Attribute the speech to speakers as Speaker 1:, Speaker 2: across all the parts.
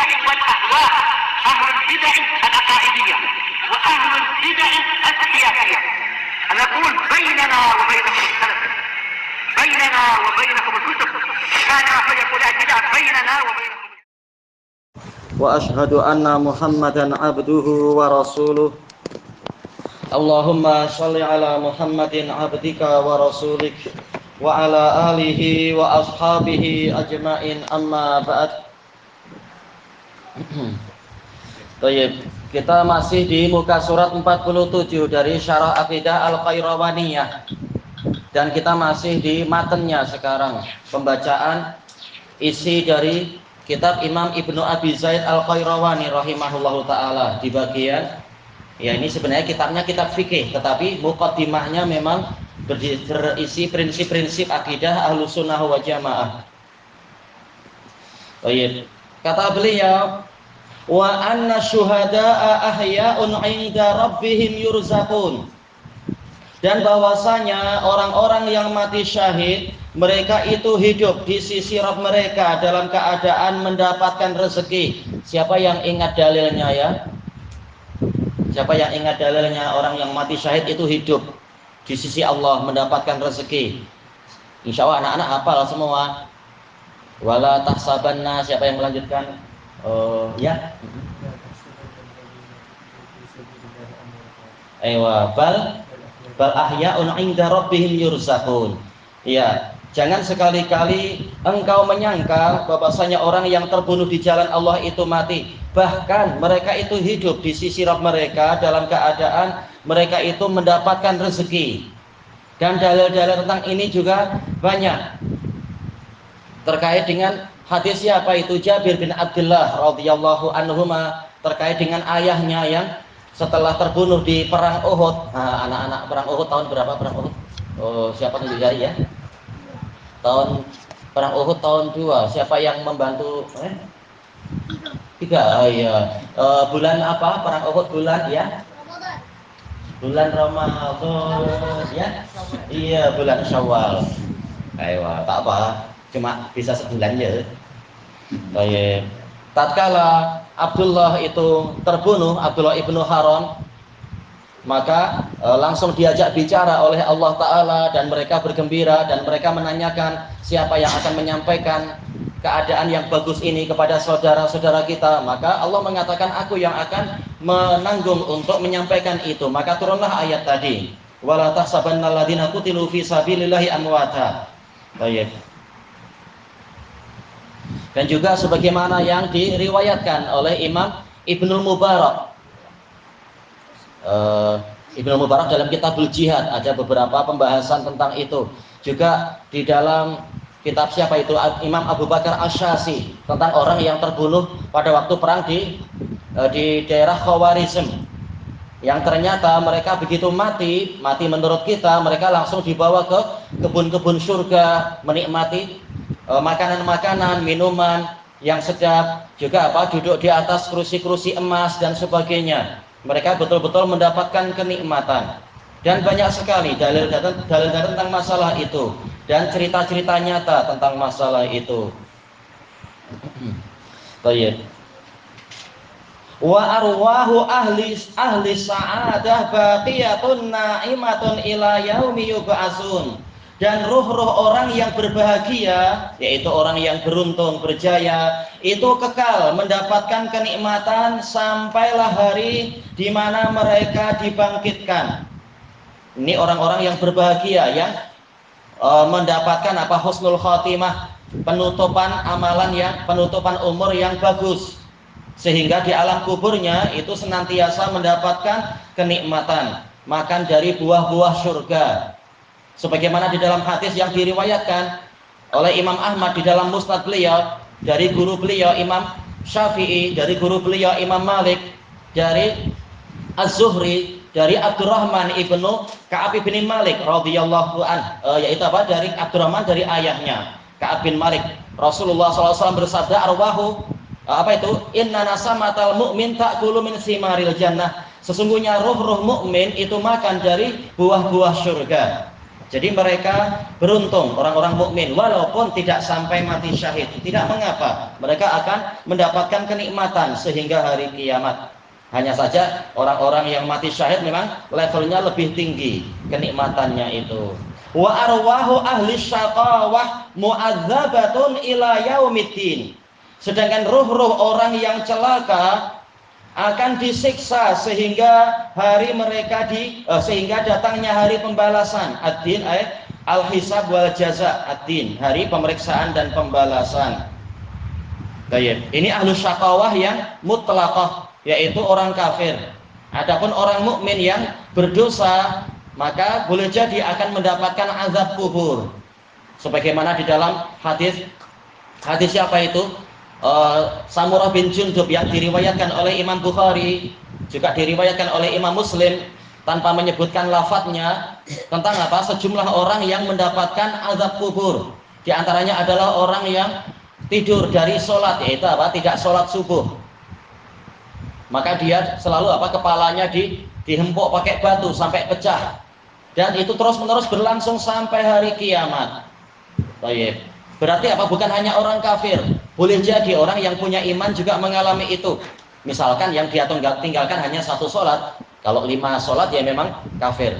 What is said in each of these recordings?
Speaker 1: البدع والأهواء، أهل البدع العقائدية وأهل البدع السياسية. نقول بيننا وبينكم السلف، بيننا وبينكم الكتب، كان فيقول البدع بيننا وبينكم.
Speaker 2: وأشهد أن محمدا عبده ورسوله. اللهم صل على محمد عبدك ورسولك وعلى آله وأصحابه أجمعين أما بعد. Baik, kita masih di muka surat 47 dari Syarah Aqidah Al-Qayrawaniyah, dan kita masih di matanya sekarang, pembacaan isi dari kitab Imam Ibnu Abi Zaid Al-Qayrawani rahimahullahu ta'ala. Di bagian, ya ini sebenarnya kitabnya kitab fikih, tetapi muqaddimahnya memang berisi prinsip-prinsip akidah Ahlussunnah wal Jamaah. Baik, kata beliau, wa anna syuhada'a ahya'un 'inda rabbihim yurzaqun. Dan bahwasanya orang-orang yang mati syahid, mereka itu hidup di sisi Rabb mereka dalam keadaan mendapatkan rezeki. Siapa yang ingat dalilnya ya? Siapa yang ingat dalilnya orang yang mati syahid itu hidup di sisi Allah mendapatkan rezeki? Insya Allah anak-anak hafal semua. Wala tahsabanna, siapa yang melanjutkan? Ya. Aywa, bal ahya'un 'inda rabbihim yurzaqun. Ya, jangan sekali-kali engkau menyangka bahwasanya orang yang terbunuh di jalan Allah itu mati. Bahkan mereka itu hidup di sisi Rabb mereka dalam keadaan mereka itu mendapatkan rezeki. Dan dalil-dalil tentang ini juga banyak. Terkait dengan hadis siapa itu Jabir bin Abdullah radhiyallahu anhuma, terkait dengan ayahnya yang setelah terbunuh di perang Uhud. Nah, anak-anak perang Uhud tahun berapa perang Uhud? Siapa yang dicari ya? Tahun perang Uhud tahun 2. Siapa yang membantu? 3. Iya. Bulan apa perang Uhud bulan ya? Bulan Ramadan ya? Iya, bulan Syawal. Ayo, tak apa. Cuma bisa sebulan ya. Baik. Tatkala Abdullah itu terbunuh, Abdullah ibnu Haram, maka langsung diajak bicara oleh Allah Ta'ala, dan mereka bergembira dan mereka menanyakan siapa yang akan menyampaikan keadaan yang bagus ini kepada saudara-saudara kita. Maka Allah mengatakan, aku yang akan menanggung untuk menyampaikan itu. Maka turunlah ayat tadi, wala tahsabannal ladzina qutilu fi sabilillahi amwata. Baik. Dan juga sebagaimana yang diriwayatkan oleh Imam Ibnu Mubarak. Ibnu Mubarak dalam Kitabul Jihad ada beberapa pembahasan tentang itu. Juga di dalam kitab siapa itu Imam Abu Bakar Asy-Syazi tentang orang yang terbunuh pada waktu perang di daerah Khawarizm, yang ternyata mereka begitu mati menurut kita mereka langsung dibawa ke kebun-kebun surga, menikmati makanan-makanan, minuman yang sedap, juga duduk di atas kursi-kursi emas dan sebagainya. Mereka betul-betul mendapatkan kenikmatan. Dan banyak sekali dalil-dalil tentang masalah itu dan cerita-cerita nyata tentang masalah itu. Baik. Wa arwahu ahli sa'adah baqiyatun na'imatun ila yaumi yub'atsun. Dan ruh-ruh orang yang berbahagia, yaitu orang yang beruntung, berjaya, itu kekal mendapatkan kenikmatan sampailah hari di mana mereka dibangkitkan. Ini orang-orang yang berbahagia, yang mendapatkan husnul khotimah, penutupan amalan penutupan umur yang bagus, sehingga di alam kuburnya itu senantiasa mendapatkan kenikmatan, makan dari buah-buah surga. Sebagaimana di dalam hadis yang diriwayatkan oleh Imam Ahmad di dalam Musnad beliau, dari guru beliau Imam Syafi'i, dari guru beliau Imam Malik, dari Az-Zuhri, dari Abdurrahman ibnu Ka'ab bin Malik radhiyallahu yaitu dari Abdurrahman dari ayahnya Ka'ab bin Malik. Rasulullah SAW bersabda, arwahu inna nasamatal mu'min ta'kulu min simaril jannah. Sesungguhnya ruh-ruh mukmin itu makan dari buah-buah surga. Jadi mereka beruntung orang-orang mukmin walaupun tidak sampai mati syahid, tidak mengapa. Mereka akan mendapatkan kenikmatan sehingga hari kiamat. Hanya saja orang-orang yang mati syahid memang levelnya lebih tinggi kenikmatannya itu. Wa arwahu ahli syaqawah mu'adzabatun ila yaumiddin. Sedangkan ruh-ruh orang yang celaka akan disiksa sehingga hari mereka sehingga datangnya hari pembalasan. Ad-din ayat al-hisab wal jaza. Ad-din, hari pemeriksaan dan pembalasan. Baik, ini ahlu syaqawah yang mutlaqah, yaitu orang kafir. Adapun orang mukmin yang berdosa, maka boleh jadi akan mendapatkan azab kubur. Sebagaimana di dalam hadis siapa itu? Samurah bin Jundub yang diriwayatkan oleh Imam Bukhari, juga diriwayatkan oleh Imam Muslim tanpa menyebutkan lafadznya, tentang apa? Sejumlah orang yang mendapatkan azab kubur. Di antaranya adalah orang yang tidur dari sholat, yaitu apa? Tidak sholat subuh. Maka dia selalu apa? Kepalanya dihempuk pakai batu sampai pecah. Dan itu terus-menerus berlangsung sampai hari kiamat. Baik. Berarti apa? Bukan hanya orang kafir. Boleh jadi orang yang punya iman juga mengalami itu. Misalkan yang dia tinggalkan hanya satu sholat. Kalau 5 sholat ya memang kafir.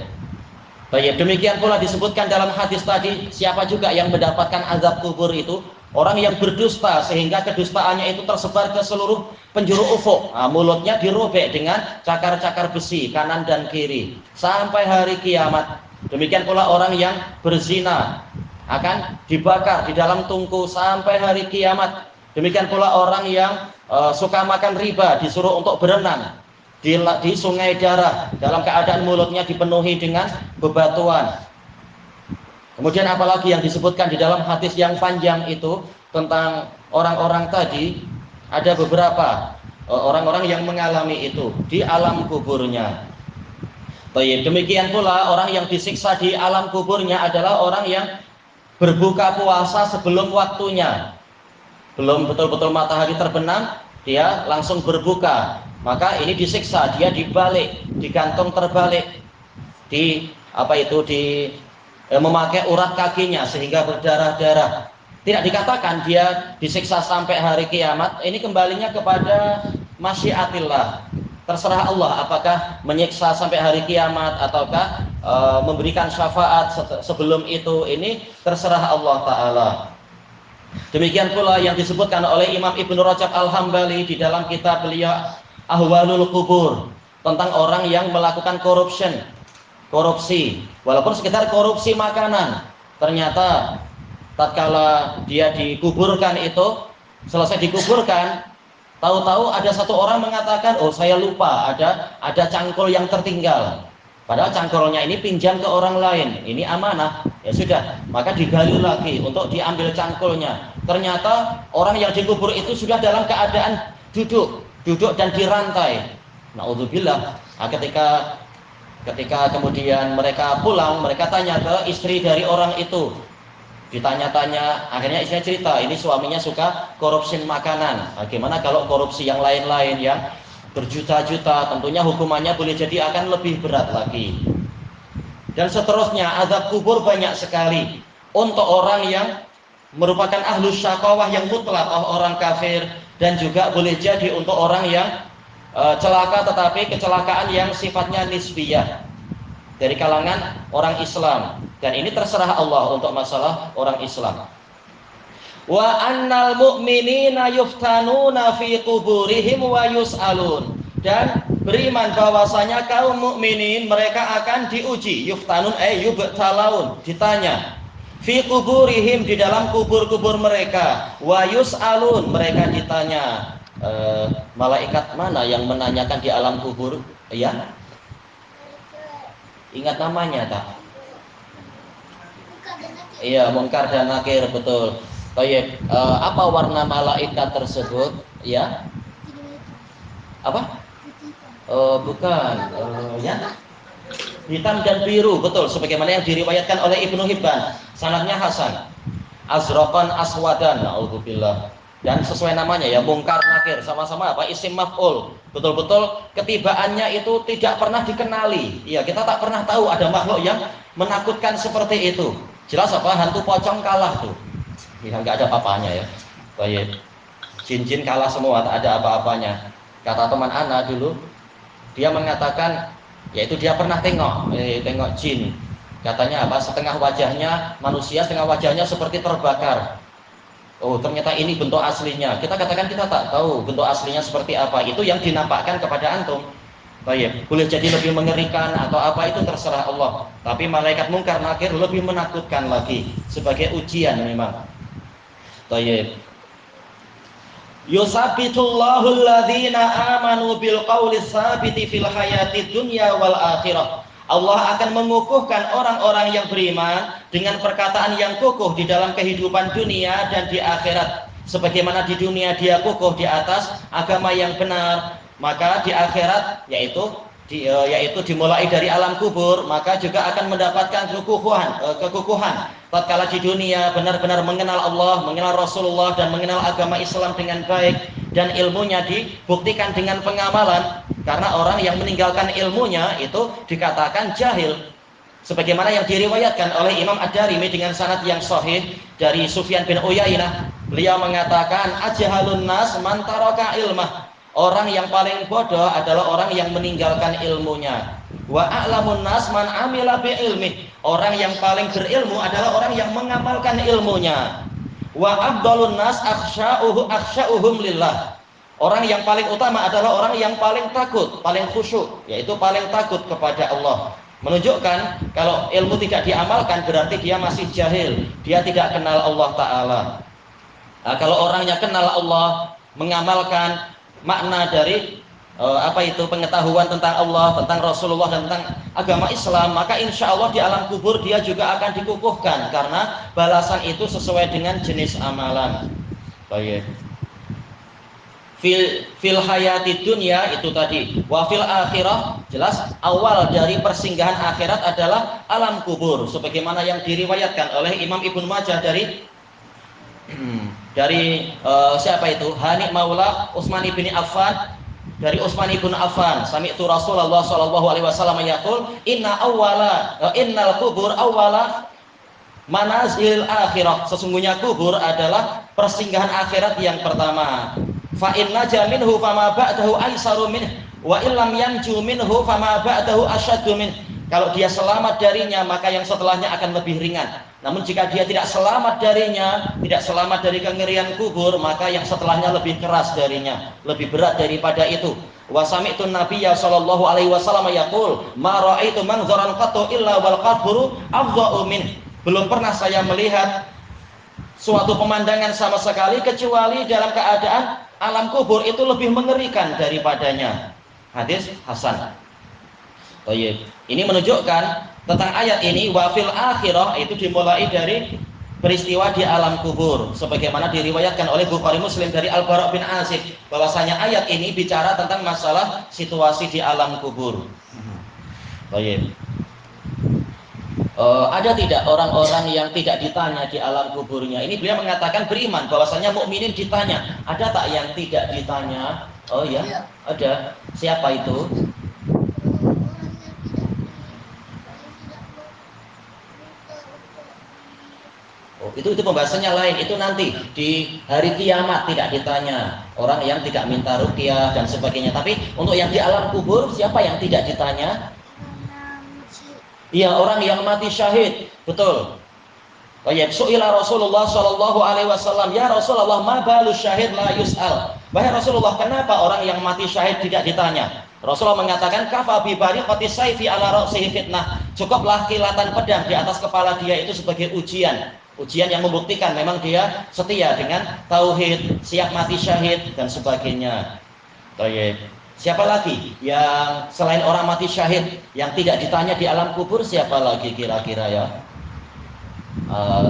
Speaker 2: Baik, demikian pula disebutkan dalam hadis tadi, siapa juga yang mendapatkan azab kubur itu? Orang yang berdusta sehingga kedustaannya itu tersebar ke seluruh penjuru ufuk. Nah, mulutnya dirobek dengan cakar-cakar besi kanan dan kiri sampai hari kiamat. Demikian pula orang yang berzina akan dibakar di dalam tungku sampai hari kiamat. Demikian pula orang yang suka makan riba disuruh untuk berenang di sungai darah dalam keadaan mulutnya dipenuhi dengan bebatuan. Kemudian apalagi yang disebutkan di dalam hadis yang panjang itu tentang orang-orang tadi, ada beberapa orang-orang yang mengalami itu di alam kuburnya. Baik, demikian pula orang yang disiksa di alam kuburnya adalah orang yang berbuka puasa sebelum waktunya, belum betul-betul matahari terbenam, dia langsung berbuka, maka ini disiksa, dia dibalik, digantung terbalik, memakai urat kakinya sehingga berdarah-darah. Tidak dikatakan dia disiksa sampai hari kiamat. Ini kembalinya kepada masyiatillah. Terserah Allah apakah menyiksa sampai hari kiamat ataukah memberikan syafaat sebelum itu. Ini terserah Allah Ta'ala. Demikian pula yang disebutkan oleh Imam Ibnu Rajab Al-Hambali di dalam kitab beliau Ahwalul Qubur, tentang orang yang melakukan korupsi, walaupun sekedar korupsi makanan. Ternyata tatkala dia dikuburkan itu, selesai dikuburkan, tahu-tahu ada satu orang mengatakan, oh saya lupa ada cangkul yang tertinggal. Padahal cangkulnya ini pinjam ke orang lain, ini amanah. Ya sudah, maka digali lagi untuk diambil cangkulnya. Ternyata orang yang dikubur itu sudah dalam keadaan duduk dan dirantai. Naudzubillah. Nah, ketika kemudian mereka pulang, mereka tanya ke istri dari orang itu. Ditanya-tanya, akhirnya istrinya cerita, ini suaminya suka korupsi makanan. Bagaimana kalau korupsi yang lain-lain yang berjuta-juta, tentunya hukumannya boleh jadi akan lebih berat lagi. Dan seterusnya, azab kubur banyak sekali untuk orang yang merupakan ahlus syaqawah yang mutlak, orang kafir, dan juga boleh jadi untuk orang yang celaka, tetapi kecelakaan yang sifatnya nisbiyah dari kalangan orang Islam. Dan ini terserah Allah untuk masalah orang Islam. Wa annal mu'minina yuftanuna fi quburihim wa yus'alun. Dan beriman bahwasanya kaum mukminin mereka akan diuji, yuftanun yubtalaun, ditanya fi quburihim, di dalam kubur-kubur mereka, wa yus'alun, mereka ditanya. Malaikat mana yang menanyakan di alam kubur? Ya, ingat namanya tak? Iya, Munkar dan Nakir, betul. Baik, apa warna malaikat tersebut? Ya, apa? Bukan, ya, hitam dan biru, betul. Sebagaimana yang diriwayatkan oleh Ibnu Hibban, sanadnya hasan. Azraqan aswadan, naudzubillah. Dan sesuai namanya ya, Munkar Nakir, sama-sama apa? Isim maf'ul. Betul-betul ketibaannya itu tidak pernah dikenali. Iya, kita tak pernah tahu ada makhluk yang menakutkan seperti itu. Jelas apa? Hantu pocong kalah tuh. Ya nggak ada apa-apanya ya. Baik. Jin-jin kalah semua, tak ada apa-apanya. Kata teman ana dulu, dia mengatakan, yaitu dia pernah tengok jin. Katanya apa? Setengah wajahnya manusia, setengah wajahnya seperti terbakar. Oh, ternyata ini bentuk aslinya. Kita katakan kita tak tahu bentuk aslinya seperti apa. Itu yang dinampakkan kepada antum. Baik, boleh jadi lebih mengerikan atau apa itu terserah Allah. Tapi malaikat mungkar nakir lebih menakutkan lagi sebagai ujian memang. Baik. Yusabitullahu alladhina amanu bil qawli tsabiti fil hayati dunya wal akhirah. Allah akan mengukuhkan orang-orang yang beriman dengan perkataan yang kokoh di dalam kehidupan dunia dan di akhirat. Sebagaimana di dunia dia kokoh di atas agama yang benar, maka di akhirat yaitu dimulai dari alam kubur, maka juga akan mendapatkan kekukuhan. Tatkala di dunia benar-benar mengenal Allah, mengenal Rasulullah dan mengenal agama Islam dengan baik dan ilmunya dibuktikan dengan pengamalan. Karena orang yang meninggalkan ilmunya itu dikatakan jahil. Sebagaimana yang diriwayatkan oleh Imam Ad-Darimi dengan sanad yang sahih dari Sufyan bin Uyainah, beliau mengatakan ajhalun nas man taraka ilmah. Orang yang paling bodoh adalah orang yang meninggalkan ilmunya. Wa a'lamun nas man amila bi ilmi. Orang yang paling berilmu adalah orang yang mengamalkan ilmunya. Wa afdalun nas akhsya'uhum lillah. Orang yang paling utama adalah orang yang paling takut, paling khusyuk, yaitu paling takut kepada Allah. Menunjukkan kalau ilmu tidak diamalkan berarti dia masih jahil, dia tidak kenal Allah Ta'ala. Nah, kalau orangnya kenal Allah, mengamalkan makna dari pengetahuan tentang Allah, tentang Rasulullah dan tentang agama Islam, maka insya Allah di alam kubur dia juga akan dikukuhkan karena balasan itu sesuai dengan jenis amalan. Baik. Fil hayati dunia itu tadi, wa fil akhirah, jelas awal dari persinggahan akhirat adalah alam kubur sebagaimana yang diriwayatkan oleh Imam Ibnu Majah dari siapa itu? Hani Maula Utsman bin Affan, dari Utsman bin Affan, sami'tu Rasulullah sallallahu alaihi wasallam yaqul innal kubur awwala manazil akhirah. Sesungguhnya kubur adalah persinggahan akhirat yang pertama. Fa inna jaminhu fama ba'dahu aisaru min wa illam yanju minhu fama ba'dahu asyaddu min. Kalau dia selamat darinya, maka yang setelahnya akan lebih ringan. Namun jika dia tidak selamat darinya, tidak selamat dari kengerian kubur, maka yang setelahnya lebih keras darinya, lebih berat daripada itu. Wa sami'tu nabiyya sallallahu alaihi wasallam yaqul ma ra'aitu manzaran qattu illa wal qabru afdha'u min. Belum pernah saya melihat suatu pemandangan sama sekali kecuali dalam keadaan alam kubur itu lebih mengerikan daripadanya. Hadis hasan. Baik. Ini menunjukkan tentang ayat ini wa fil akhirah itu dimulai dari peristiwa di alam kubur sebagaimana diriwayatkan oleh Bukhari Muslim dari Al-Bara' bin Azib bahwasanya ayat ini bicara tentang masalah situasi di alam kubur. Baik. Ada tidak orang-orang yang tidak ditanya di alam kuburnya? Ini beliau mengatakan beriman bahwasanya mukminin ditanya. Ada tak yang tidak ditanya? Oh ya, ada. Siapa itu? Oh, itu pembahasannya lain. Itu nanti di hari kiamat tidak ditanya. Orang yang tidak minta ruqyah dan sebagainya. Tapi untuk yang di alam kubur siapa yang tidak ditanya? Iya, orang yang mati syahid, betul. Baik, su'ila Rasulullah sallallahu alaihi wasallam, ya Rasulullah, ma balu syahid la yus'al. Wahai Rasulullah, kenapa orang yang mati syahid tidak ditanya? Rasulullah mengatakan, kafa bi bariqati sayfi ala ra'sihi fitnah. Cukuplah kilatan pedang di atas kepala dia itu sebagai ujian. Ujian yang membuktikan memang dia setia dengan tauhid, siap mati syahid dan sebagainya. Baik. Siapa lagi yang selain orang mati syahid yang tidak ditanya di alam kubur? Siapa lagi kira-kira ya?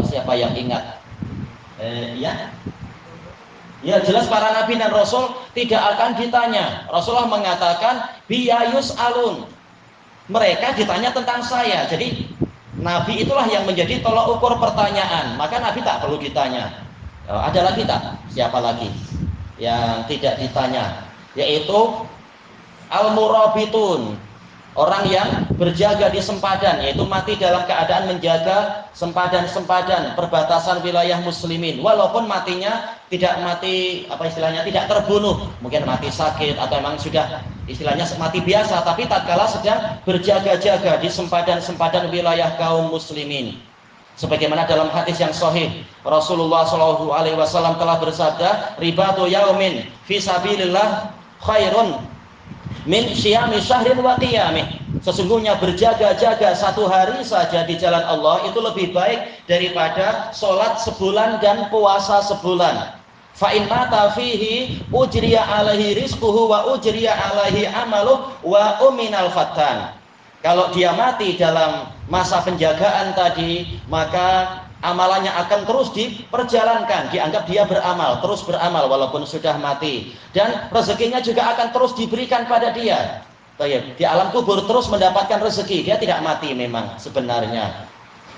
Speaker 2: Siapa yang ingat? Ya jelas para nabi dan rasul tidak akan ditanya. Rasulullah mengatakan biyayus alun. Mereka ditanya tentang saya. Jadi nabi itulah yang menjadi tolak ukur pertanyaan. Maka nabi tak perlu ditanya. Ada lagi tak? Siapa lagi yang tidak ditanya? Yaitu al-murabitun. Orang yang berjaga di sempadan, yaitu mati dalam keadaan menjaga sempadan-sempadan perbatasan wilayah muslimin. Walaupun matinya tidak mati, apa istilahnya, tidak terbunuh, mungkin mati sakit atau memang sudah istilahnya mati biasa, tapi tatkala sedang berjaga-jaga di sempadan-sempadan wilayah kaum muslimin. Sebagaimana dalam hadis yang sahih, Rasulullah SAW telah bersabda, ribatu yaumin fi sabilillah khairun min syiyami syahrin wa qiyamih. Sesungguhnya berjaga-jaga satu hari saja di jalan Allah itu lebih baik daripada sholat sebulan dan puasa sebulan. Fa in mata fihi ujriya alaihi rizquhu wa ujriya alaihi amaluh wa uminal fatan. Kalau dia mati dalam masa penjagaan tadi, maka amalannya akan terus diperjalankan, dianggap dia beramal, terus beramal walaupun sudah mati, dan rezekinya juga akan terus diberikan pada dia. Di alam kubur terus mendapatkan rezeki, dia tidak mati memang sebenarnya.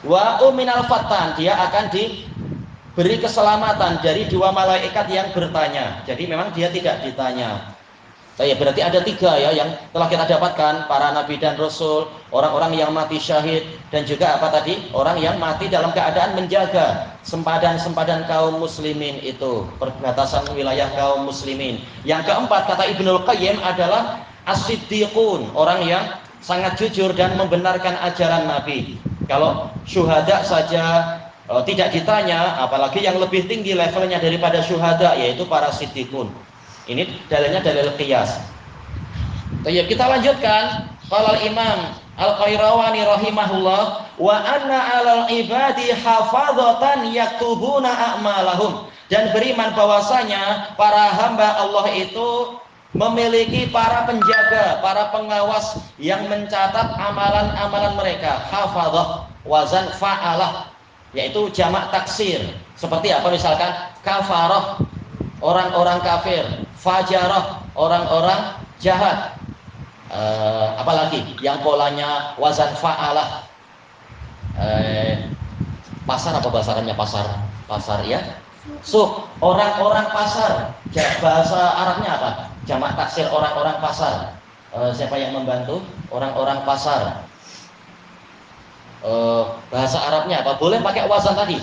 Speaker 2: Wa uminal fatan, dia akan diberi keselamatan dari dua malaikat yang bertanya. Jadi memang dia tidak ditanya. Berarti ada tiga ya yang telah kita dapatkan, para nabi dan rasul, orang-orang yang mati syahid, dan juga apa tadi? Orang yang mati dalam keadaan menjaga sempadan-sempadan kaum muslimin itu, perbatasan wilayah kaum muslimin. Yang keempat, kata Ibnul Qayyim, adalah as-siddiqun, orang yang sangat jujur dan membenarkan ajaran Nabi. Kalau syuhada saja tidak ditanya, apalagi yang lebih tinggi levelnya daripada syuhada, yaitu para siddiqun. Ini dalilnya dalil qiyas. Kita lanjutkan. Qala al-Imam Al-Qayrawani rahimahullah, wa anna 'alal ibadi hafadzatan yaktubuna a'malahum. Dan beriman bahwasanya para hamba Allah itu memiliki para penjaga, para pengawas yang mencatat amalan-amalan mereka. Hafadzah wazan fa'alah, yaitu jamak taksir. Seperti apa misalkan kafarah, orang-orang kafir, fajarah, orang-orang jahat. Apalagi yang polanya wazan fa'alah, pasar, apa bahasa Arabnya pasar ya, orang-orang pasar. Bahasa Arabnya apa? Jamak taksir orang-orang pasar. Siapa yang membantu? Orang-orang pasar. Bahasa Arabnya apa? Boleh pakai wazan tadi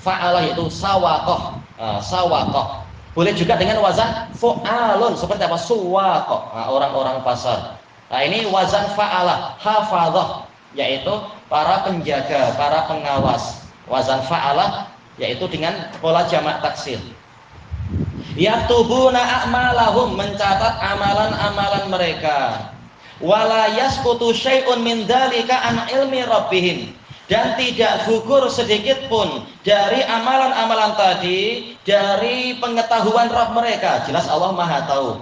Speaker 2: fa'alah, yaitu sawaqah. Sawaqah. Boleh juga dengan wazan fu'alun, seperti apa? Suwaqah, orang-orang pasar. Nah, ini wazan fa'alah, hafadzah, yaitu para penjaga, para pengawas. Wazan fa'alah yaitu dengan pola jamak taksir. Yaktubuna a'malahum, mencatat amalan-amalan mereka. Wala yasqutu syai'un min dzalika an ilmi rabbihim. Dan tidak gugur sedikit pun dari amalan-amalan tadi dari pengetahuan Rabb mereka. Jelas Allah Maha tahu.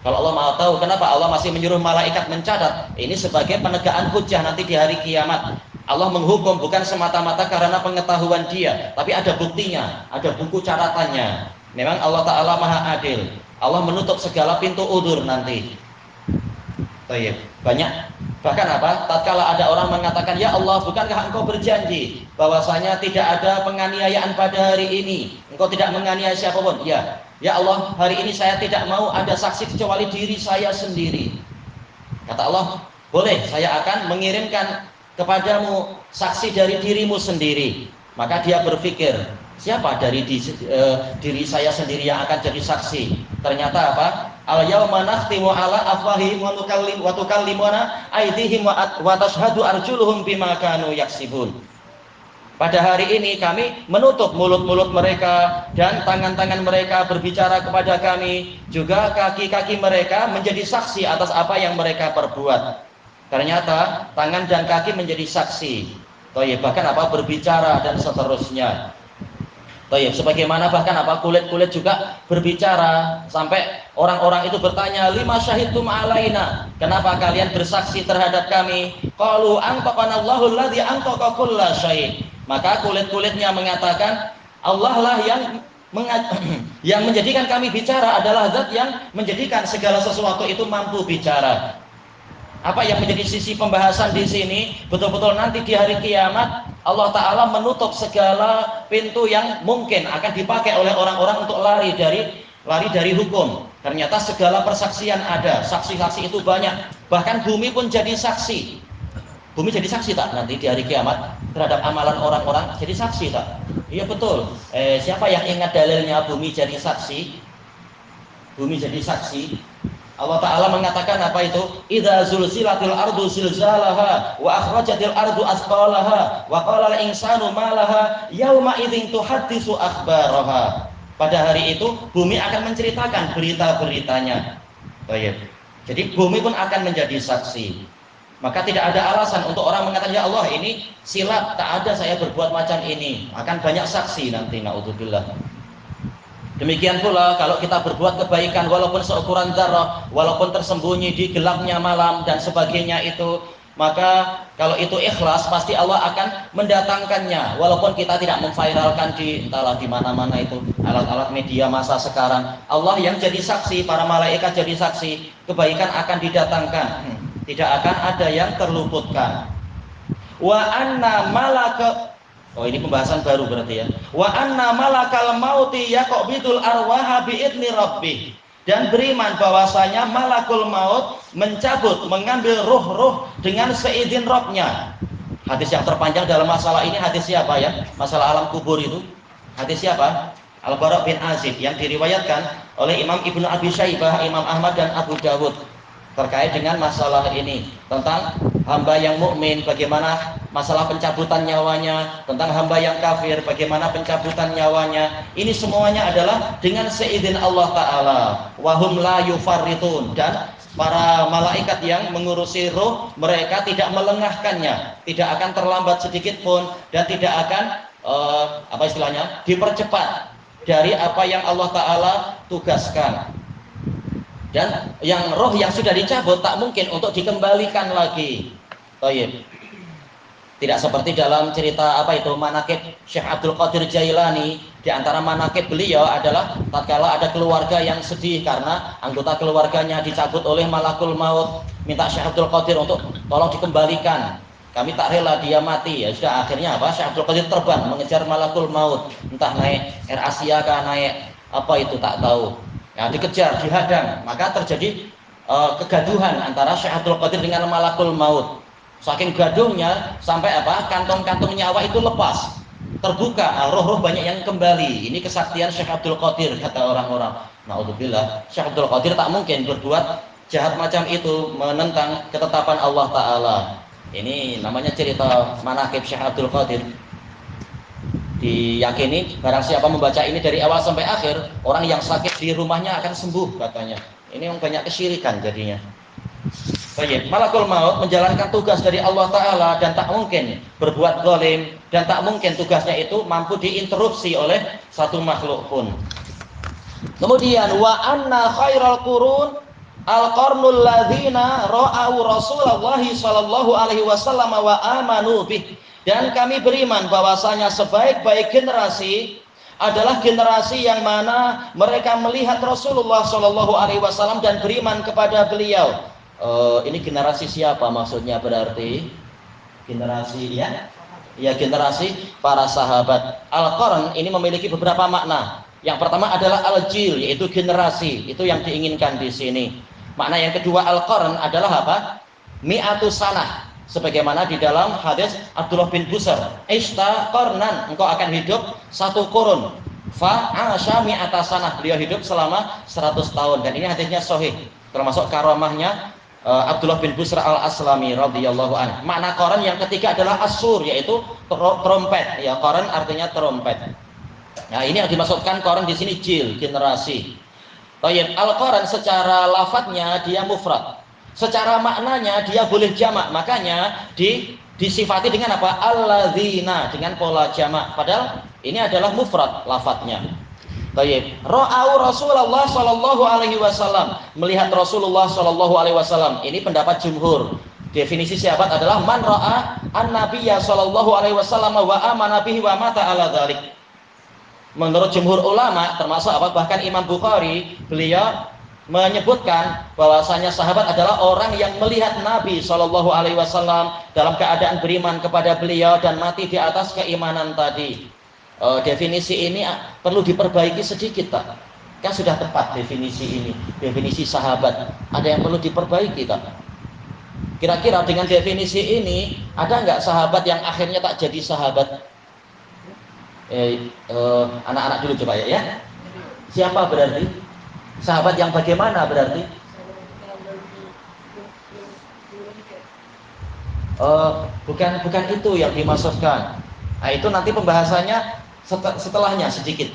Speaker 2: Kalau Allah Maha tahu, kenapa Allah masih menyuruh malaikat mencatat? Ini sebagai penegakan hujjah nanti di hari kiamat. Allah menghukum bukan semata-mata karena pengetahuan dia, tapi ada buktinya, ada buku catatannya. Memang Allah Ta'ala Maha adil. Allah menutup segala pintu udzur nanti. Banyak. Bahkan apa? Tatkala ada orang mengatakan, ya Allah, bukankah engkau berjanji bahwasanya tidak ada penganiayaan pada hari ini? Engkau tidak menganiaya siapapun. Ya Allah, hari ini saya tidak mau ada saksi kecuali diri saya sendiri. Kata Allah, boleh, saya akan mengirimkan kepadamu saksi dari dirimu sendiri. Maka dia berpikir, siapa dari diri saya sendiri yang akan jadi saksi? Ternyata apa? Al-yawma nakhtimu ala afwahihim wa tukallimuna aydihim wa tashhadu arjuluhum bima kanu yaksibun. Pada hari ini kami menutup mulut-mulut mereka dan tangan-tangan mereka berbicara kepada kami, juga kaki-kaki mereka menjadi saksi atas apa yang mereka perbuat. Ternyata tangan dan kaki menjadi saksi. Bahkan apa? Berbicara dan seterusnya. Sebagaimana bahkan apa? Kulit-kulit juga berbicara, sampai orang-orang itu bertanya, lima syahidtum alaina, kenapa kalian bersaksi terhadap kami? Qalu antaqana Allahu alladzi antaqa kulla syai'. Maka kulit-kulitnya mengatakan, Allah lah yang menjadikan kami bicara, adalah zat yang menjadikan segala sesuatu itu mampu bicara. Apa yang menjadi sisi pembahasan di sini? Betul-betul nanti di hari kiamat Allah Ta'ala menutup segala pintu yang mungkin akan dipakai oleh orang-orang untuk lari dari lari dari hukum. Ternyata segala persaksian ada, saksi-saksi itu banyak. Bahkan bumi pun jadi saksi. Bumi jadi saksi tak nanti di hari kiamat terhadap amalan orang-orang, jadi saksi tak? Iya betul. Siapa yang ingat dalilnya bumi jadi saksi? Bumi jadi saksi. Allah Ta'ala mengatakan apa itu? Idza zulzilatil ardu zilzalaha wa akhrajatil ardu asqalaha wa qala al insanu ma laha yauma idzin tuhaddisu akhbaraha. Pada hari itu bumi akan menceritakan berita-beritanya. Baik. Jadi bumi pun akan menjadi saksi. Maka tidak ada alasan untuk orang mengatakan ya Allah ini silap, tak ada saya berbuat macam ini. Akan banyak saksi nanti, naudzubillah. Demikian pula kalau kita berbuat kebaikan walaupun seukuran dzarrah, walaupun tersembunyi di gelapnya malam dan sebagainya itu, maka kalau itu ikhlas pasti Allah akan mendatangkannya. Walaupun kita tidak memviralkan di entahlah di mana-mana itu alat-alat media masa sekarang, Allah yang jadi saksi, para malaikat jadi saksi, kebaikan akan didatangkan. Tidak akan ada yang terluputkan. Wa anna malaka, oh ini pembahasan baru berarti ya. Wa anna malakal mauti yaqbidul arwaha biidzni rabbih. Dan beriman bahwasanya malakul maut mencabut, mengambil ruh-ruh dengan seizin Rabbnya. Hadis yang terpanjang dalam masalah ini hadis siapa ya? Masalah alam kubur itu. Hadis siapa? Al-Bara bin Azib yang diriwayatkan oleh Imam Ibnu Abi Syaibah, Imam Ahmad dan Abu Dawud. Terkait dengan masalah ini, tentang hamba yang mukmin bagaimana masalah pencabutan nyawanya, tentang hamba yang kafir bagaimana pencabutan nyawanya. Ini semuanya adalah dengan seizin Allah Ta'ala. Wahum la yufarritun, dan para malaikat yang mengurusi ruh mereka tidak melengahkannya, tidak akan terlambat sedikit pun, dan tidak akan apa istilahnya, dipercepat dari apa yang Allah Ta'ala tugaskan. Dan yang roh yang sudah dicabut tak mungkin untuk dikembalikan lagi. Baik. Tidak seperti dalam cerita apa itu manaqib Syekh Abdul Qadir Jailani. Di antara manaqib beliau adalah tatkala ada keluarga yang sedih karena anggota keluarganya dicabut oleh malakul maut, minta Syekh Abdul Qadir untuk tolong dikembalikan. Kami tak rela dia mati. Ya sudah, akhirnya apa? Syekh Abdul Qadir terbang mengejar malakul maut, entah naik Air Asia kah, naik apa itu tak tahu. Ya, dikejar, dihadang, maka terjadi kegaduhan antara Syekh Abdul Qadir dengan malakul maut. Saking gaduhnya sampai apa? Kantong-kantong nyawa itu lepas, terbuka, roh-roh banyak yang kembali. Ini kesaktian Syekh Abdul Qadir kata orang-orang. Naudzubillah, Syekh Abdul Qadir tak mungkin berbuat jahat macam itu, menentang ketetapan Allah Ta'ala. Ini namanya cerita manaqib Syekh Abdul Qadir. Diyakini barang siapa membaca ini dari awal sampai akhir, orang yang sakit di rumahnya akan sembuh katanya. Ini yang banyak kesyirikan jadinya. Baik, malakul maut menjalankan tugas dari Allah Ta'ala dan tak mungkin berbuat zalim, dan tak mungkin tugasnya itu mampu diinterupsi oleh satu makhluk pun. Kemudian wa anna khairal qurun al-qarnul ladzina ra'au Rasulullah sallallahu alaihi wasallam wa amanu bih. Dan kami beriman bahwasanya sebaik-baik generasi adalah generasi yang mana mereka melihat Rasulullah Shallallahu Alaihi Wasallam dan beriman kepada beliau. Ini generasi siapa maksudnya berarti? Generasi ya generasi para sahabat. Al-Qarn ini memiliki beberapa makna. Yang pertama adalah al-jil, yaitu generasi, itu yang diinginkan di sini. Makna yang kedua Al-Qarn adalah apa? Mi'atu sanah. Sebagaimana di dalam hadis Abdullah bin Busr, "Ishta qarnan," engkau akan hidup satu kurun. Fa asya mi'ata sanah, beliau hidup selama 100 tahun, dan ini hadisnya sahih, termasuk karamahnya Abdullah bin Busr al-Aslami radhiyallahu anhu. Makna qarn yang ketiga adalah asur, yaitu trompet. Ya, qarn artinya trompet. Nah, ini yang dimaksudkan qarn di sini jil, generasi. Baik, al-qarn secara lafadznya dia mufrad. Secara maknanya dia boleh jamak, makanya disifati dengan apa? Alladzina, dengan pola jamak. Padahal ini adalah mufrad lafadznya. Baik. Ra'au Rasulullah sallallahu alaihi wasallam, melihat Rasulullah sallallahu alaihi wasallam. Ini pendapat jumhur. Definisi sahabat adalah man ra'a an-nabiyya sallallahu alaihi wasallam wa amana bihi wa mata ala dzalik. Menurut jumhur ulama, termasuk apa? Bahkan Imam Bukhari, beliau menyebutkan bahwasanya sahabat adalah orang yang melihat Nabi Shallallahu Alaihi Wasallam dalam keadaan beriman kepada beliau dan mati di atas keimanan tadi. Definisi ini perlu diperbaiki sedikit, tak? Kan sudah tepat definisi ini, definisi sahabat. Ada yang perlu diperbaiki tak? Kira-kira dengan definisi ini, ada nggak sahabat yang akhirnya tak jadi sahabat? Anak-anak dulu coba ya. Siapa berarti? Sahabat yang bagaimana berarti? Bukan itu yang dimaksudkan. Nah, itu nanti pembahasannya setelahnya sedikit.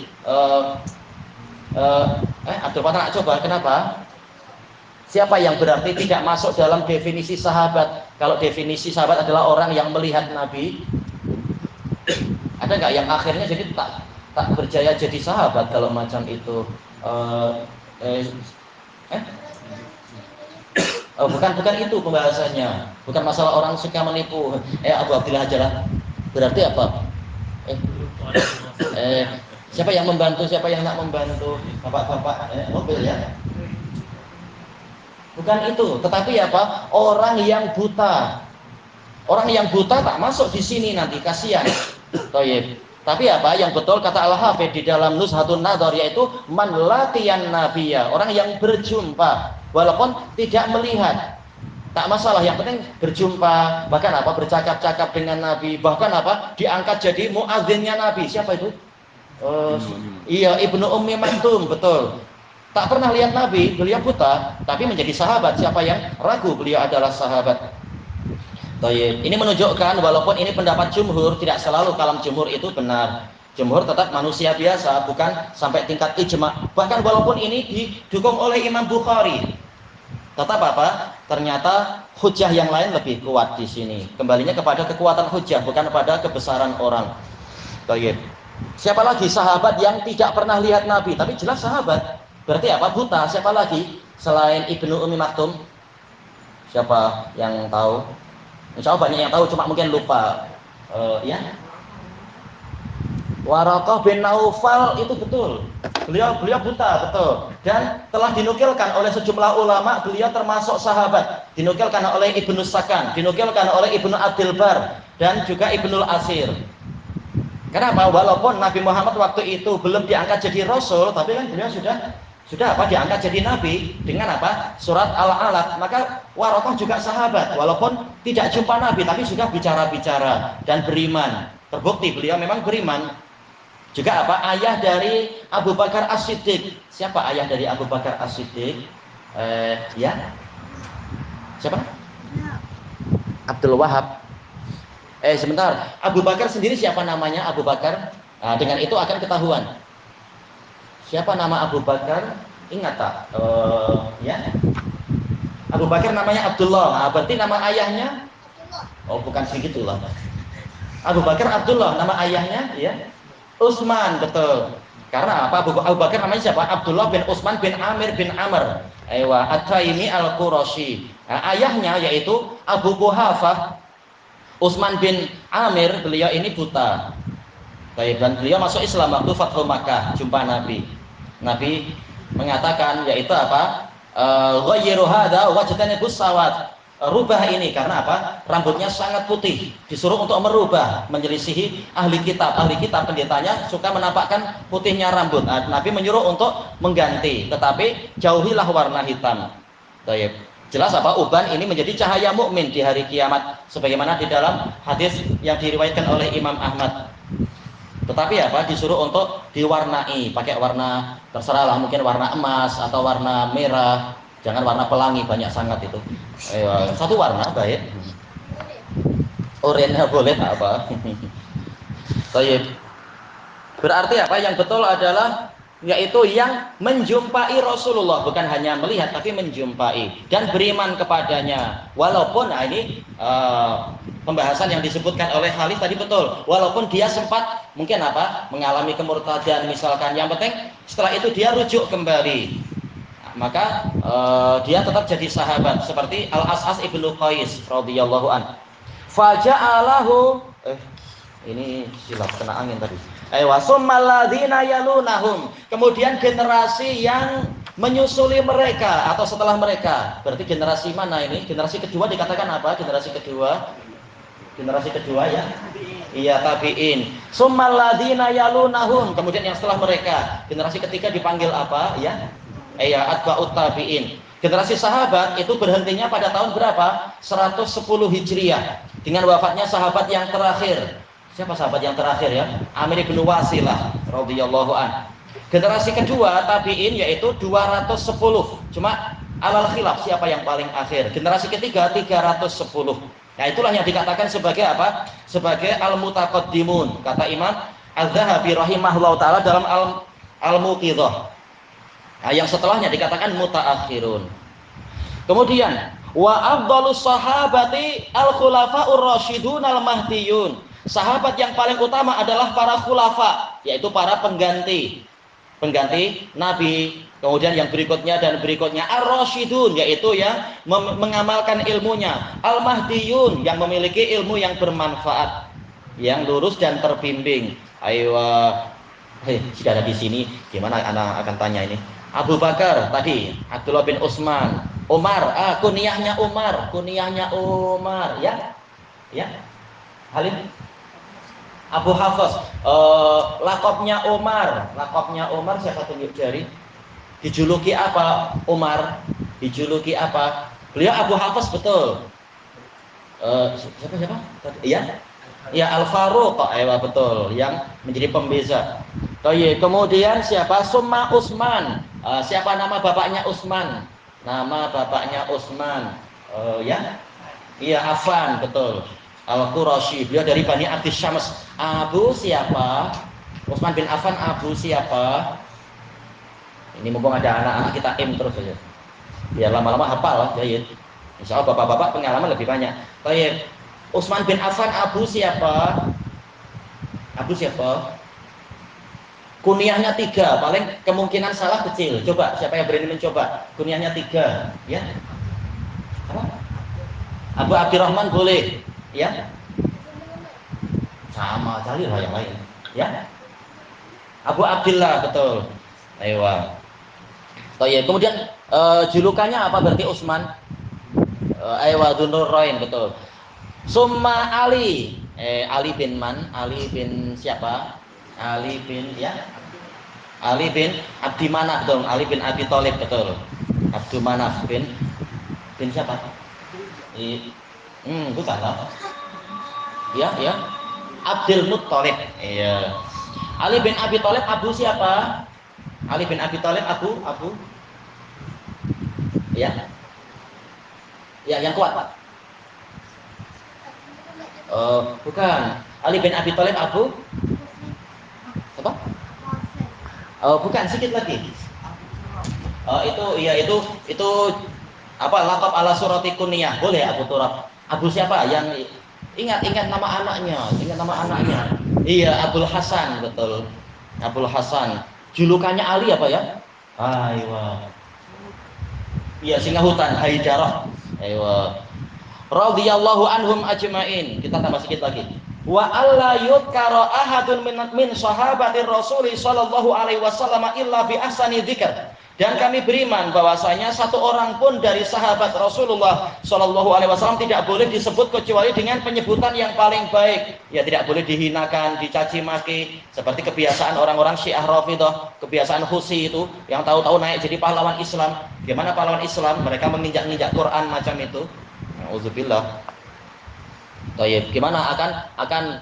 Speaker 2: Abdul Fatah coba, kenapa? Siapa yang berarti tidak masuk dalam definisi sahabat? Kalau definisi sahabat adalah orang yang melihat Nabi, ada nggak yang akhirnya jadi tak berjaya jadi sahabat kalau macam itu? Bukan itu pembahasannya. Bukan masalah orang suka menipu. Abu Abdillah aja lah. Berarti apa? Siapa yang membantu, siapa yang nak membantu? Bapak-bapak mobil ya. Bukan itu, tetapi apa? Orang yang buta. Orang yang buta tak masuk di sini nanti, kasihan. Toyib. Tapi apa? Yang betul kata Al-Hafidz di dalam Nuzhatun Nadhar yaitu man latiyan nabiyya, orang yang berjumpa walaupun tidak melihat. Tak masalah, yang penting berjumpa, bahkan apa? Bercakap-cakap dengan Nabi, bahkan apa? Diangkat jadi muadzinnya Nabi. Siapa itu? Iya, Ibnu Ummi Maktum, betul. Tak pernah lihat Nabi, beliau buta, tapi menjadi sahabat. Siapa yang ragu beliau adalah sahabat? Ini menunjukkan walaupun ini pendapat jumhur, tidak selalu kalam jumhur itu benar. Jumhur tetap manusia biasa, bukan sampai tingkat ijma. Bahkan walaupun ini didukung oleh Imam Bukhari, tetap apa? Ternyata hujah yang lain lebih kuat di sini. Kembalinya kepada kekuatan hujah, bukan pada kebesaran orang. Siapa lagi sahabat yang tidak pernah lihat Nabi, tapi jelas sahabat? Berarti apa? Buta. Siapa lagi selain Ibnu Ummi Maktum? Siapa yang tahu? Insya Allah banyak yang tahu, cuma mungkin lupa. Ya, Waraqah bin Naufal itu betul. Beliau buta, betul. Dan telah dinukilkan oleh sejumlah ulama, beliau termasuk sahabat. Dinukilkan oleh Ibnu Sakan, dinukilkan oleh Ibnu Abdul Bar, dan juga Ibnul Asir. Kenapa? Walaupun Nabi Muhammad waktu itu belum diangkat jadi Rasul, tapi kan beliau sudah apa? Diangkat jadi Nabi dengan apa? Surat Al-Alaq. Maka Waraqah juga sahabat, walaupun tidak jumpa Nabi, tapi sudah bicara-bicara dan beriman. Terbukti beliau memang beriman. Juga apa? Ayah dari Abu Bakar As-Siddiq. Siapa ayah dari Abu Bakar As-Siddiq? Ya, siapa? Abdul Wahab. Sebentar. Abu Bakar sendiri siapa namanya? Abu Bakar. Nah, dengan itu akan ketahuan. Siapa nama Abu Bakar? Ingat tak? Ya. Abu Bakar namanya Abdullah. Nah, berarti nama ayahnya? Bukan segitulah. Abu Bakar Abdullah, nama ayahnya ya Utsman, betul. Karena apa? Abu Bakar namanya siapa? Abdullah bin Utsman bin Amir bin Amr. At-Taimi Al-Qurashi. Nah, ayahnya yaitu Abu Quhafah Utsman bin Amir, beliau ini buta. Dan beliau masuk Islam waktu Fathu Makkah, jumpa Nabi. Nabi mengatakan yaitu apa? Ghayyiru hadza wajtanibus sawat. Rubah ini karena apa? Rambutnya sangat putih. Disuruh untuk merubah, menyelisihi ahli kitab. Ahli kitab pendetanya suka menampakkan putihnya rambut. Nabi menyuruh untuk mengganti, tetapi jauhilah warna hitam. Baik. Jelas apa? Uban ini menjadi cahaya mukmin di hari kiamat, sebagaimana di dalam hadis yang diriwayatkan oleh Imam Ahmad. Tetapi apa? Disuruh untuk diwarnai, pakai warna terserahlah, mungkin warna emas atau warna merah. Jangan warna pelangi, banyak sangat itu. Satu warna baik. Oranye boleh apa? Baik. Berarti apa? Yang betul adalah yaitu yang menjumpai Rasulullah, bukan hanya melihat tapi menjumpai dan beriman kepadanya. Walaupun ini pembahasan yang disebutkan oleh Khalid tadi betul. Walaupun dia sempat mungkin apa? Mengalami kemurtadan misalkan, yang penting setelah itu dia rujuk kembali. Maka dia tetap jadi sahabat seperti Al-As'as ibnu Qais radhiyallahu an. Faja'alahu ini silap kena angin tadi. Summal ladzina yalunahum. Kemudian generasi yang menyusuli mereka atau setelah mereka. Berarti generasi mana ini? Generasi kedua dikatakan apa? Generasi kedua Generasi kedua ya. Iya, tabi'in. Summal ladzina yalunahum, kemudian yang setelah mereka. Generasi ketiga dipanggil apa ya? Iya, atba'ut tabi'in. Generasi sahabat itu berhentinya pada tahun berapa? 110 Hijriah. Dengan wafatnya sahabat yang terakhir. Siapa sahabat yang terakhir ya? Amir bin Wasilah radhiyallahu an. Generasi kedua tabi'in yaitu 210. Cuma alal khilaf siapa yang paling akhir. Generasi ketiga 310. Nah, itulah yang dikatakan sebagai apa? Sebagai al-mutaqaddimun. Kata Imam Az-Zahabi rahimahullahu taala dalam Al-Muqidhah. Nah, yang setelahnya dikatakan mutaakhirun. Kemudian wa afdhalus sahabati al-khulafa'ur rasyidun al-mahdiyun. Sahabat yang paling utama adalah para khulafa, yaitu para pengganti Nabi. Kemudian yang berikutnya dan berikutnya ar-rasyidun, yaitu yang mengamalkan ilmunya, al-mahdiyun, yang memiliki ilmu yang bermanfaat, yang lurus dan terbimbing. Ayo, jika ada di sini, gimana anak akan tanya ini? Abu Bakar tadi, Abdullah bin Utsman, Umar, kunyahnya Umar, ya, Halim. Abu Hafs, lakopnya Umar siapa tunjuk jari? Dijuluki apa Umar? Dijuluki apa? Beliau Abu Hafs betul. Siapa? Iya? Ya Al-Faruq, betul, yang menjadi pembeza. Kemudian siapa? Summa Utsman. Siapa nama bapaknya Utsman? Nama bapaknya Utsman. Ya? Iya, Affan, betul. Al-Qurasyi, beliau dari Bani Abdis Syams. Abu siapa? Utsman bin Affan Abu siapa? Ini mumpung ada anak-anak kita terus saja. Biar lama-lama hafal, ya. Insya Allah bapak-bapak pengalaman lebih banyak. Baik. Utsman bin Affan Abu siapa? Kunyahnya 3, paling kemungkinan salah kecil. Coba, siapa yang berani mencoba? Kunyahnya 3, ya. Apa? Abu Abdurrahman boleh, ya. Sama cari lah yang lain, ya. Abu Abdillah betul. Ayo. Kemudian julukannya apa berarti Utsman? Dzunurain betul. Summa Ali. Ali bin Man, Ali bin siapa? Ali bin Abdi Manaf dong, Ali bin Abi Thalib betul. Abdul Manaf bin siapa? Bukan lah. Ya. Abdul Muttalib. Iya. Ali bin Abi Thalib Abu siapa? Ali bin Abi Thalib Abu. Ya. Ya, yang kuat. Bukan. Ali bin Abi Thalib Abu apa? Bukan, sedikit lagi. Itu apa? Laqab ala surati kunyah. Boleh Abu Turab. Abu siapa? Yang ingat nama anaknya. Iya, Abdul Hasan, betul. Abdul Hasan. Julukannya Ali apa ya? Aywa. Iya, singa hutan, Haidarah. Aywa. Radhiyallahu anhum ajmain. Kita tambah sedikit lagi. Wa alla yudkara ahadun min sahabatir Rasul sallallahu alaihi wasallam illa bi ahsani dzikr. Dan kami beriman bahwasanya satu orang pun dari sahabat Rasulullah sallallahu alaihi wasallam tidak boleh disebut kecuali dengan penyebutan yang paling baik. Ya, tidak boleh dihinakan, dicaci maki seperti kebiasaan orang-orang Syiah Rafidhah, kebiasaan Husi itu yang tahu-tahu naik jadi pahlawan Islam. Gimana pahlawan Islam? Mereka menginjak-injak Quran macam itu. Auzubillah. Gimana akan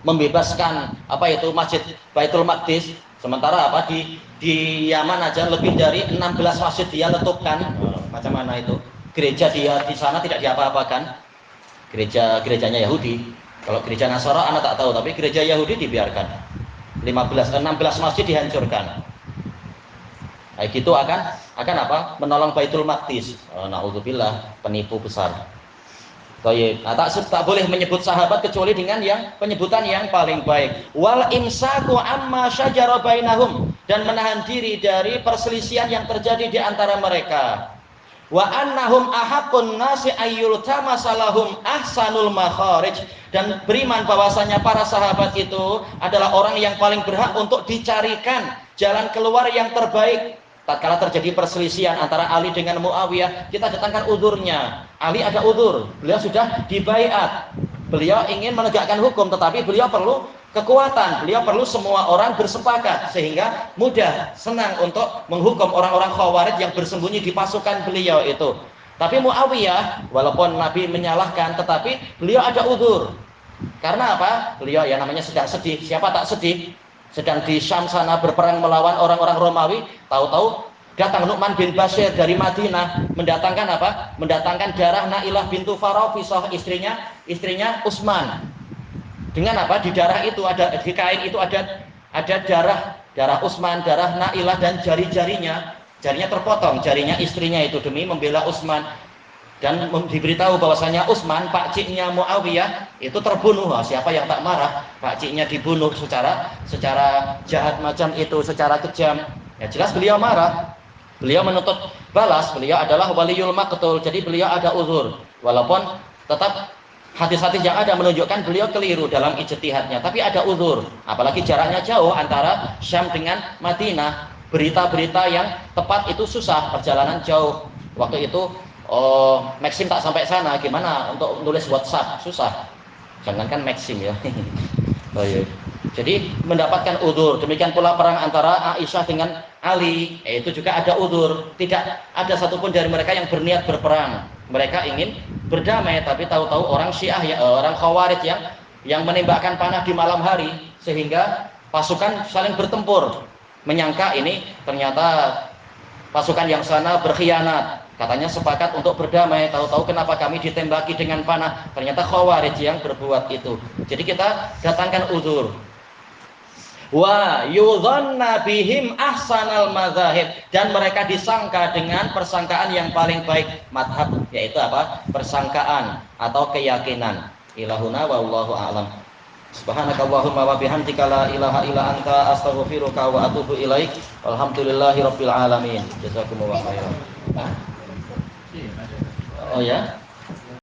Speaker 2: membebaskan apa itu Masjid Baitul Maqdis, sementara apa di Yaman aja lebih dari 16 masjid dia letupkan. Macam mana itu? Gereja dia di sana tidak diapa-apakan. Gerejanya Yahudi. Kalau gereja Nasara anak tak tahu, tapi gereja Yahudi dibiarkan. 16 masjid dihancurkan. Kayak gitu akan apa? Menolong Baitul Maqdis. Naudzubillah, penipu besar. Tak boleh menyebut sahabat kecuali dengan yang penyebutan yang paling baik. Wal imsaku amma syajara bainahum, dan menahan diri dari perselisihan yang terjadi di antara mereka. Wa annahum ahaqqun nasi ayyul tamasalahum ahsanul makharij, dan beriman bahwasanya para sahabat itu adalah orang yang paling berhak untuk dicarikan jalan keluar yang terbaik. Tatkala terjadi perselisihan antara Ali dengan Muawiyah, kita datangkan uzurnya. Ali ada uzur, beliau sudah dibaiat. Beliau ingin menegakkan hukum, tetapi beliau perlu kekuatan, beliau perlu semua orang bersepakat sehingga mudah, senang untuk menghukum orang-orang Khawarij yang bersembunyi di pasukan beliau itu. Tapi Muawiyah, walaupun Nabi menyalahkan, tetapi beliau ada uzur. Karena apa? Beliau ya namanya sedang sedih. Siapa tak sedih? Sedang di Syam sana berperang melawan orang-orang Romawi, tahu-tahu datang Nu'man bin Bashir dari Madinah mendatangkan apa? Mendatangkan darah Nailah bintu Farafisah, istrinya Utsman. Dengan apa? Di darah itu ada, di kain itu ada darah Utsman, darah Nailah, dan jarinya terpotong, jarinya istrinya itu demi membela Utsman. Dan diberitahu bahwasanya Utsman, pakciknya Muawiyah, itu terbunuh. Wah, siapa yang tak marah? Pakciknya dibunuh secara jahat macam itu, secara kejam. Ya jelas beliau marah. Beliau menuntut balas, beliau adalah waliyul maqtul, jadi beliau ada uzur. Walaupun tetap hadis-hadis yang ada menunjukkan beliau keliru dalam ijtihadnya, tapi ada uzur. Apalagi jaraknya jauh antara Syam dengan Madinah. Berita-berita yang tepat itu susah, perjalanan jauh. Waktu itu Maxim tak sampai sana, gimana untuk nulis WhatsApp? Susah. Jangankan Maxim ya. Oh, iya. Jadi mendapatkan uzur. Demikian pula perang antara Aisyah dengan Ali, itu juga ada uzur. Tidak ada satupun dari mereka yang berniat berperang. Mereka ingin berdamai, tapi tahu-tahu orang Syiah ya, orang Khawarij yang menembakkan panah di malam hari sehingga pasukan saling bertempur. Menyangka ini ternyata pasukan yang sana berkhianat. Katanya sepakat untuk berdamai, tahu-tahu kenapa kami ditembaki dengan panah? Ternyata Khawarij yang berbuat itu. Jadi kita datangkan uzur. Wa yudhanna bihim ahsanal madzahib, dan mereka disangka dengan persangkaan yang paling baik madhab, yaitu apa? Persangkaan atau keyakinan. Ilahuna wallahu a'lam. Subhanakallahumma wa bihamdika la ilaha illa anta astaghfiruka wa atubu ilaik. Walhamdulillahirabbil alamin. Jazakumullahu khairan. Oh ya.